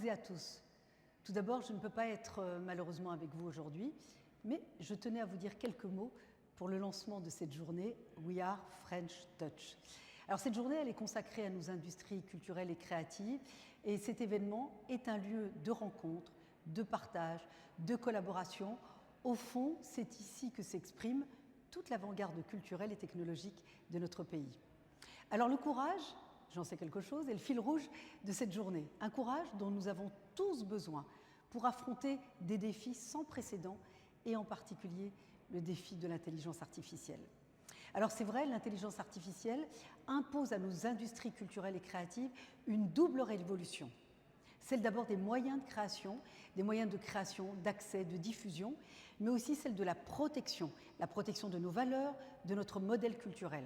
et à tous. Tout d'abord, je ne peux pas être malheureusement avec vous aujourd'hui, mais je tenais à vous dire quelques mots pour le lancement de cette journée We Are French Touch. Alors cette journée, elle est consacrée à nos industries culturelles et créatives et cet événement est un lieu de rencontre, de partage, de collaboration. Au fond, c'est ici que s'exprime toute l'avant-garde culturelle et technologique de notre pays. Alors le courage, j'en sais quelque chose, est le fil rouge de cette journée. Un courage dont nous avons tous besoin pour affronter des défis sans précédent et en particulier le défi de l'intelligence artificielle. Alors c'est vrai, l'intelligence artificielle impose à nos industries culturelles et créatives une double révolution. Celle d'abord des moyens de création, d'accès, de diffusion, mais aussi celle de la protection de nos valeurs, de notre modèle culturel.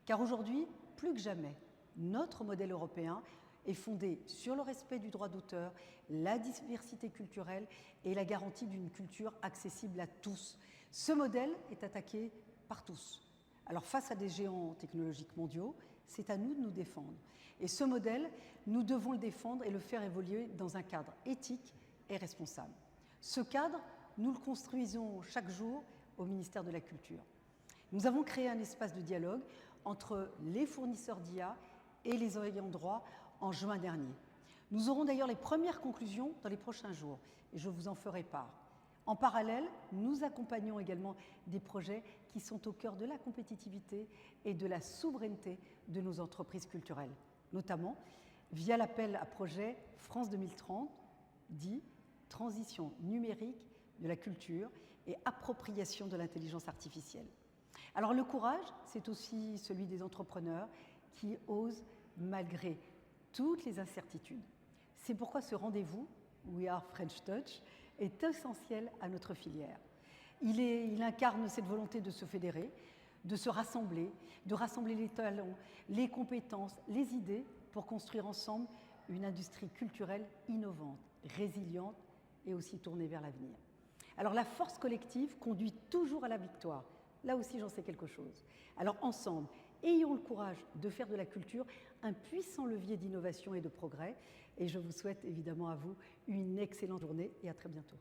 Car aujourd'hui, plus que jamais, notre modèle européen est fondé sur le respect du droit d'auteur, la diversité culturelle et la garantie d'une culture accessible à tous. Ce modèle est attaqué par tous. Alors face à des géants technologiques mondiaux, c'est à nous de nous défendre. Et ce modèle, nous devons le défendre et le faire évoluer dans un cadre éthique et responsable. Ce cadre, nous le construisons chaque jour au ministère de la Culture. Nous avons créé un espace de dialogue entre les fournisseurs d'IA et les ayants droit en juin dernier. Nous aurons d'ailleurs les premières conclusions dans les prochains jours et je vous en ferai part. En parallèle, nous accompagnons également des projets qui sont au cœur de la compétitivité et de la souveraineté de nos entreprises culturelles, notamment via l'appel à projet France 2030, dit Transition numérique de la culture et appropriation de l'intelligence artificielle. Alors le courage, c'est aussi celui des entrepreneurs qui osent malgré toutes les incertitudes. C'est pourquoi ce rendez-vous, We Are French Touch, est essentiel à notre filière. Il incarne cette volonté de se fédérer, de se rassembler, de rassembler les talents, les compétences, les idées pour construire ensemble une industrie culturelle innovante, résiliente et aussi tournée vers l'avenir. Alors la force collective conduit toujours à la victoire. Là aussi, j'en sais quelque chose. Alors ensemble, ayons le courage de faire de la culture un puissant levier d'innovation et de progrès. Et je vous souhaite évidemment à vous une excellente journée et à très bientôt.